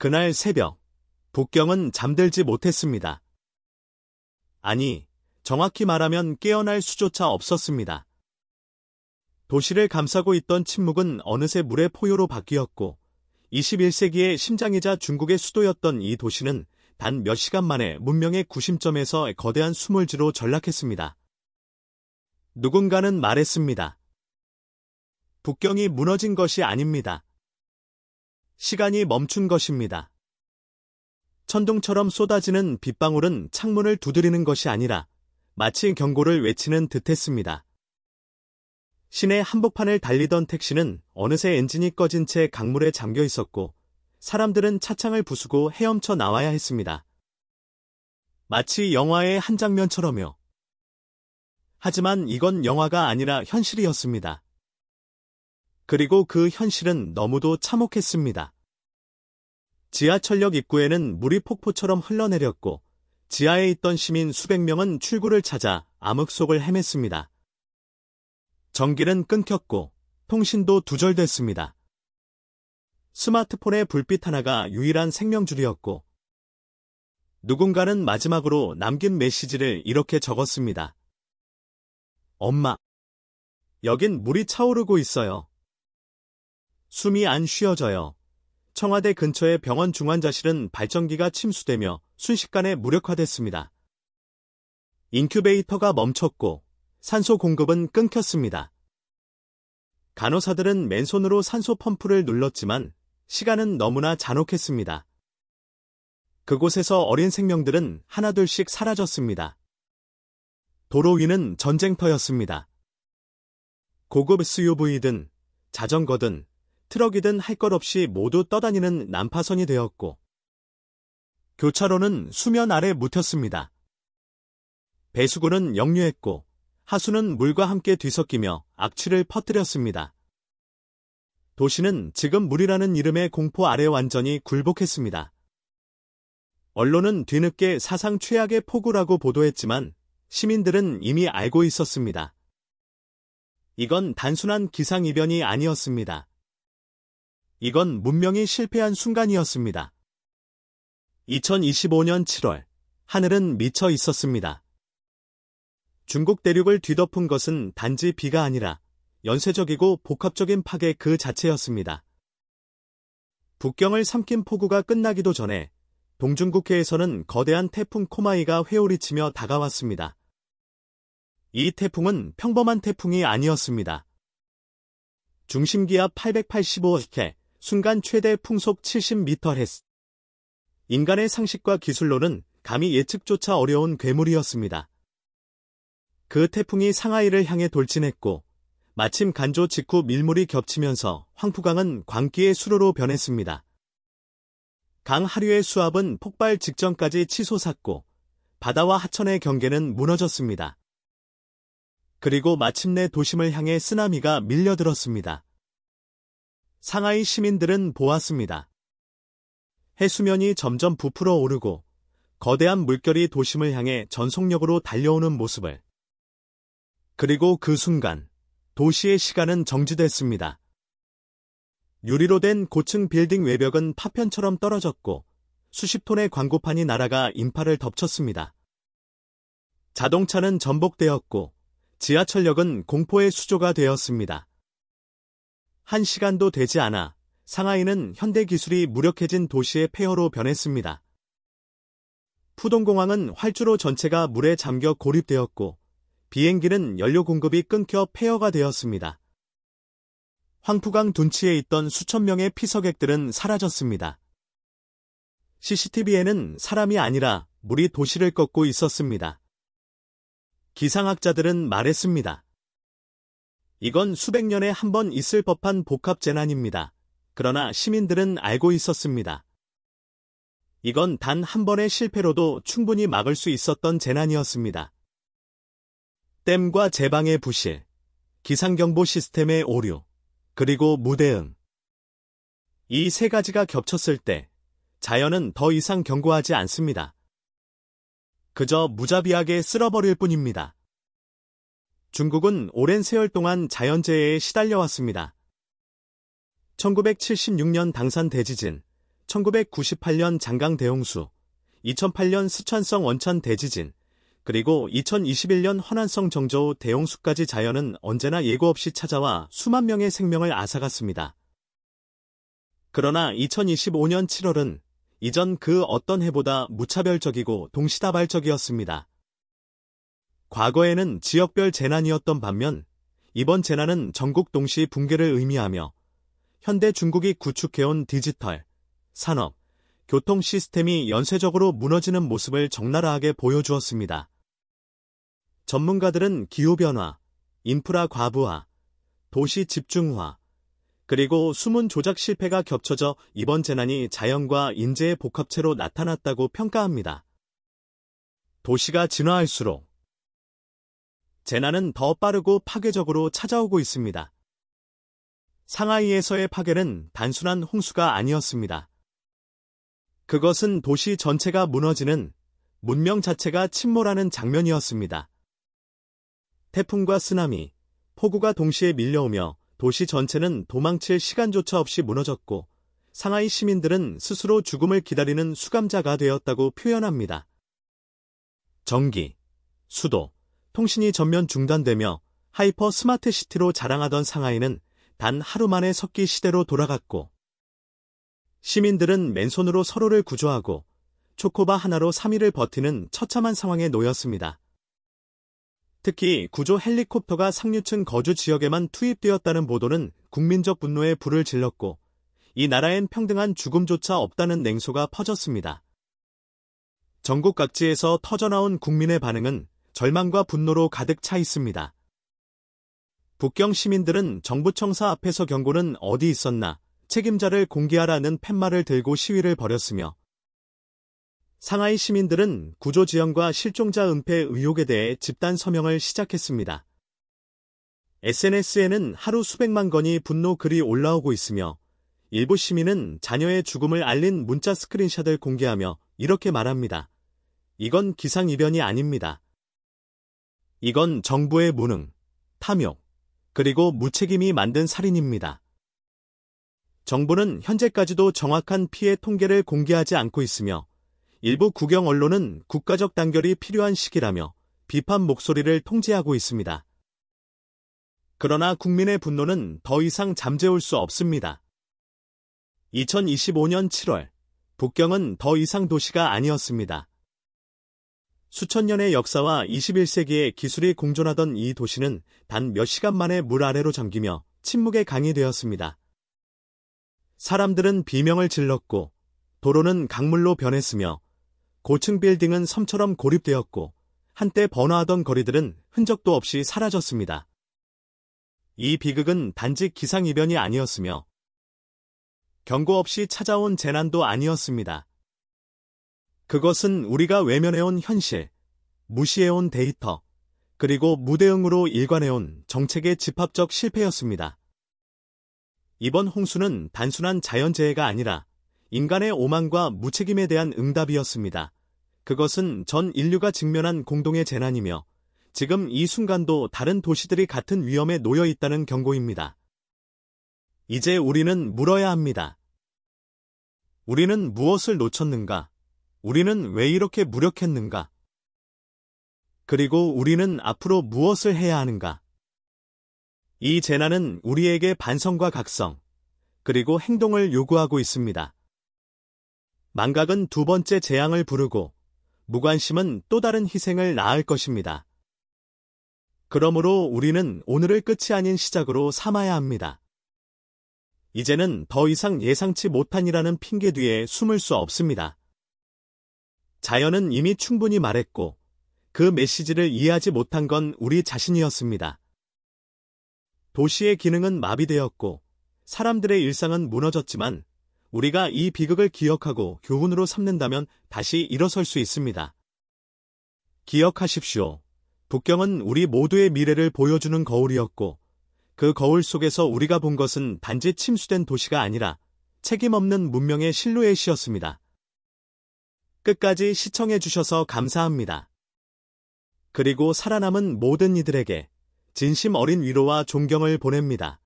그날 새벽, 북경은 잠들지 못했습니다. 아니, 정확히 말하면 깨어날 수조차 없었습니다. 도시를 감싸고 있던 침묵은 어느새 물의 포효로 바뀌었고, 21세기의 심장이자 중국의 수도였던 이 도시는 단 몇 시간 만에 문명의 구심점에서 거대한 수몰지로 전락했습니다. 누군가는 말했습니다. 북경이 무너진 것이 아닙니다. 시간이 멈춘 것입니다. 천둥처럼 쏟아지는 빗방울은 창문을 두드리는 것이 아니라 마치 경고를 외치는 듯했습니다. 시내 한복판을 달리던 택시는 어느새 엔진이 꺼진 채 강물에 잠겨 있었고, 사람들은 차창을 부수고 헤엄쳐 나와야 했습니다. 마치 영화의 한 장면처럼요. 하지만 이건 영화가 아니라 현실이었습니다. 그리고 그 현실은 너무도 참혹했습니다. 지하철역 입구에는 물이 폭포처럼 흘러내렸고, 지하에 있던 시민 수백 명은 출구를 찾아 암흑 속을 헤맸습니다. 전기는 끊겼고, 통신도 두절됐습니다. 스마트폰의 불빛 하나가 유일한 생명줄이었고, 누군가는 마지막으로 남긴 메시지를 이렇게 적었습니다. 엄마, 여긴 물이 차오르고 있어요. 숨이 안 쉬어져요. 청와대 근처의 병원 중환자실은 발전기가 침수되며 순식간에 무력화됐습니다. 인큐베이터가 멈췄고 산소 공급은 끊겼습니다. 간호사들은 맨손으로 산소 펌프를 눌렀지만 시간은 너무나 잔혹했습니다. 그곳에서 어린 생명들은 하나둘씩 사라졌습니다. 도로 위는 전쟁터였습니다. 고급 SUV든 자전거든 트럭이든 할 것 없이 모두 떠다니는 난파선이 되었고, 교차로는 수면 아래 묻혔습니다. 배수구는 역류했고, 하수는 물과 함께 뒤섞이며 악취를 퍼뜨렸습니다. 도시는 지금 물이라는 이름의 공포 아래 완전히 굴복했습니다. 언론은 뒤늦게 사상 최악의 폭우라고 보도했지만 시민들은 이미 알고 있었습니다. 이건 단순한 기상이변이 아니었습니다. 이건 문명이 실패한 순간이었습니다. 2025년 7월, 하늘은 미쳐 있었습니다. 중국 대륙을 뒤덮은 것은 단지 비가 아니라 연쇄적이고 복합적인 파괴 그 자체였습니다. 북경을 삼킨 폭우가 끝나기도 전에 동중국해에서는 거대한 태풍 코마이가 회오리치며 다가왔습니다. 이 태풍은 평범한 태풍이 아니었습니다. 중심기압 885해, 순간 최대 풍속 70m/s. 인간의 상식과 기술로는 감히 예측조차 어려운 괴물이었습니다. 그 태풍이 상하이를 향해 돌진했고, 마침 간조 직후 밀물이 겹치면서 황푸강은 광기의 수로로 변했습니다. 강 하류의 수압은 폭발 직전까지 치솟았고, 바다와 하천의 경계는 무너졌습니다. 그리고 마침내 도심을 향해 쓰나미가 밀려들었습니다. 상하이 시민들은 보았습니다. 해수면이 점점 부풀어 오르고 거대한 물결이 도심을 향해 전속력으로 달려오는 모습을. 그리고 그 순간 도시의 시간은 정지됐습니다. 유리로 된 고층 빌딩 외벽은 파편처럼 떨어졌고 수십 톤의 광고판이 날아가 인파를 덮쳤습니다. 자동차는 전복되었고 지하철역은 공포의 수조가 되었습니다. 한 시간도 되지 않아 상하이는 현대기술이 무력해진 도시의 폐허로 변했습니다. 푸동공항은 활주로 전체가 물에 잠겨 고립되었고 비행기는 연료 공급이 끊겨 폐허가 되었습니다. 황푸강 둔치에 있던 수천 명의 피서객들은 사라졌습니다. CCTV에는 사람이 아니라 물이 도시를 꺾고 있었습니다. 기상학자들은 말했습니다. 이건 수백 년에 한 번 있을 법한 복합재난입니다. 그러나 시민들은 알고 있었습니다. 이건 단 한 번의 실패로도 충분히 막을 수 있었던 재난이었습니다. 댐과 제방의 부실, 기상경보 시스템의 오류, 그리고 무대응. 이 세 가지가 겹쳤을 때 자연은 더 이상 경고하지 않습니다. 그저 무자비하게 쓸어버릴 뿐입니다. 중국은 오랜 세월 동안 자연재해에 시달려왔습니다. 1976년 당산 대지진, 1998년 장강 대홍수, 2008년 스촨성 원천 대지진, 그리고 2021년 허난성 정저우 대홍수까지 자연은 언제나 예고 없이 찾아와 수만 명의 생명을 앗아갔습니다. 그러나 2025년 7월은 이전 그 어떤 해보다 무차별적이고 동시다발적이었습니다. 과거에는 지역별 재난이었던 반면 이번 재난은 전국 동시 붕괴를 의미하며 현대 중국이 구축해온 디지털, 산업, 교통 시스템이 연쇄적으로 무너지는 모습을 적나라하게 보여주었습니다. 전문가들은 기후변화, 인프라 과부하, 도시 집중화, 그리고 수문 조작 실패가 겹쳐져 이번 재난이 자연과 인재의 복합체로 나타났다고 평가합니다. 도시가 진화할수록 재난은 더 빠르고 파괴적으로 찾아오고 있습니다. 상하이에서의 파괴는 단순한 홍수가 아니었습니다. 그것은 도시 전체가 무너지는, 문명 자체가 침몰하는 장면이었습니다. 태풍과 쓰나미, 폭우가 동시에 밀려오며 도시 전체는 도망칠 시간조차 없이 무너졌고 상하이 시민들은 스스로 죽음을 기다리는 수감자가 되었다고 표현합니다. 전기, 수도, 통신이 전면 중단되며 하이퍼 스마트 시티로 자랑하던 상하이는 단 하루 만에 석기 시대로 돌아갔고 시민들은 맨손으로 서로를 구조하고 초코바 하나로 3일을 버티는 처참한 상황에 놓였습니다. 특히 구조 헬리콥터가 상류층 거주 지역에만 투입되었다는 보도는 국민적 분노에 불을 질렀고 이 나라엔 평등한 죽음조차 없다는 냉소가 퍼졌습니다. 전국 각지에서 터져나온 국민의 반응은 절망과 분노로 가득 차 있습니다. 북경 시민들은 정부 청사 앞에서 경고는 어디 있었나 책임자를 공개하라는 팻말을 들고 시위를 벌였으며 상하이 시민들은 구조지연과 실종자 은폐 의혹에 대해 집단 서명을 시작했습니다. SNS에는 하루 수백만 건의 분노 글이 올라오고 있으며 일부 시민은 자녀의 죽음을 알린 문자 스크린샷을 공개하며 이렇게 말합니다. 이건 기상이변이 아닙니다. 이건 정부의 무능, 탐욕, 그리고 무책임이 만든 살인입니다. 정부는 현재까지도 정확한 피해 통계를 공개하지 않고 있으며 일부 국영 언론은 국가적 단결이 필요한 시기라며 비판 목소리를 통제하고 있습니다. 그러나 국민의 분노는 더 이상 잠재울 수 없습니다. 2025년 7월, 북경은 더 이상 도시가 아니었습니다. 수천 년의 역사와 21세기의 기술이 공존하던 이 도시는 단 몇 시간 만에 물 아래로 잠기며 침묵의 강이 되었습니다. 사람들은 비명을 질렀고 도로는 강물로 변했으며 고층 빌딩은 섬처럼 고립되었고 한때 번화하던 거리들은 흔적도 없이 사라졌습니다. 이 비극은 단지 기상이변이 아니었으며 경고 없이 찾아온 재난도 아니었습니다. 그것은 우리가 외면해온 현실, 무시해온 데이터, 그리고 무대응으로 일관해온 정책의 집합적 실패였습니다. 이번 홍수는 단순한 자연재해가 아니라 인간의 오만과 무책임에 대한 응답이었습니다. 그것은 전 인류가 직면한 공동의 재난이며 지금 이 순간도 다른 도시들이 같은 위험에 놓여 있다는 경고입니다. 이제 우리는 물어야 합니다. 우리는 무엇을 놓쳤는가? 우리는 왜 이렇게 무력했는가? 그리고 우리는 앞으로 무엇을 해야 하는가? 이 재난은 우리에게 반성과 각성, 그리고 행동을 요구하고 있습니다. 망각은 두 번째 재앙을 부르고 무관심은 또 다른 희생을 낳을 것입니다. 그러므로 우리는 오늘을 끝이 아닌 시작으로 삼아야 합니다. 이제는 더 이상 예상치 못한 이라는 핑계 뒤에 숨을 수 없습니다. 자연은 이미 충분히 말했고 그 메시지를 이해하지 못한 건 우리 자신이었습니다. 도시의 기능은 마비되었고 사람들의 일상은 무너졌지만 우리가 이 비극을 기억하고 교훈으로 삼는다면 다시 일어설 수 있습니다. 기억하십시오. 북경은 우리 모두의 미래를 보여주는 거울이었고 그 거울 속에서 우리가 본 것은 단지 침수된 도시가 아니라 책임 없는 문명의 실루엣이었습니다. 끝까지 시청해주셔서 감사합니다. 그리고 살아남은 모든 이들에게 진심 어린 위로와 존경을 보냅니다.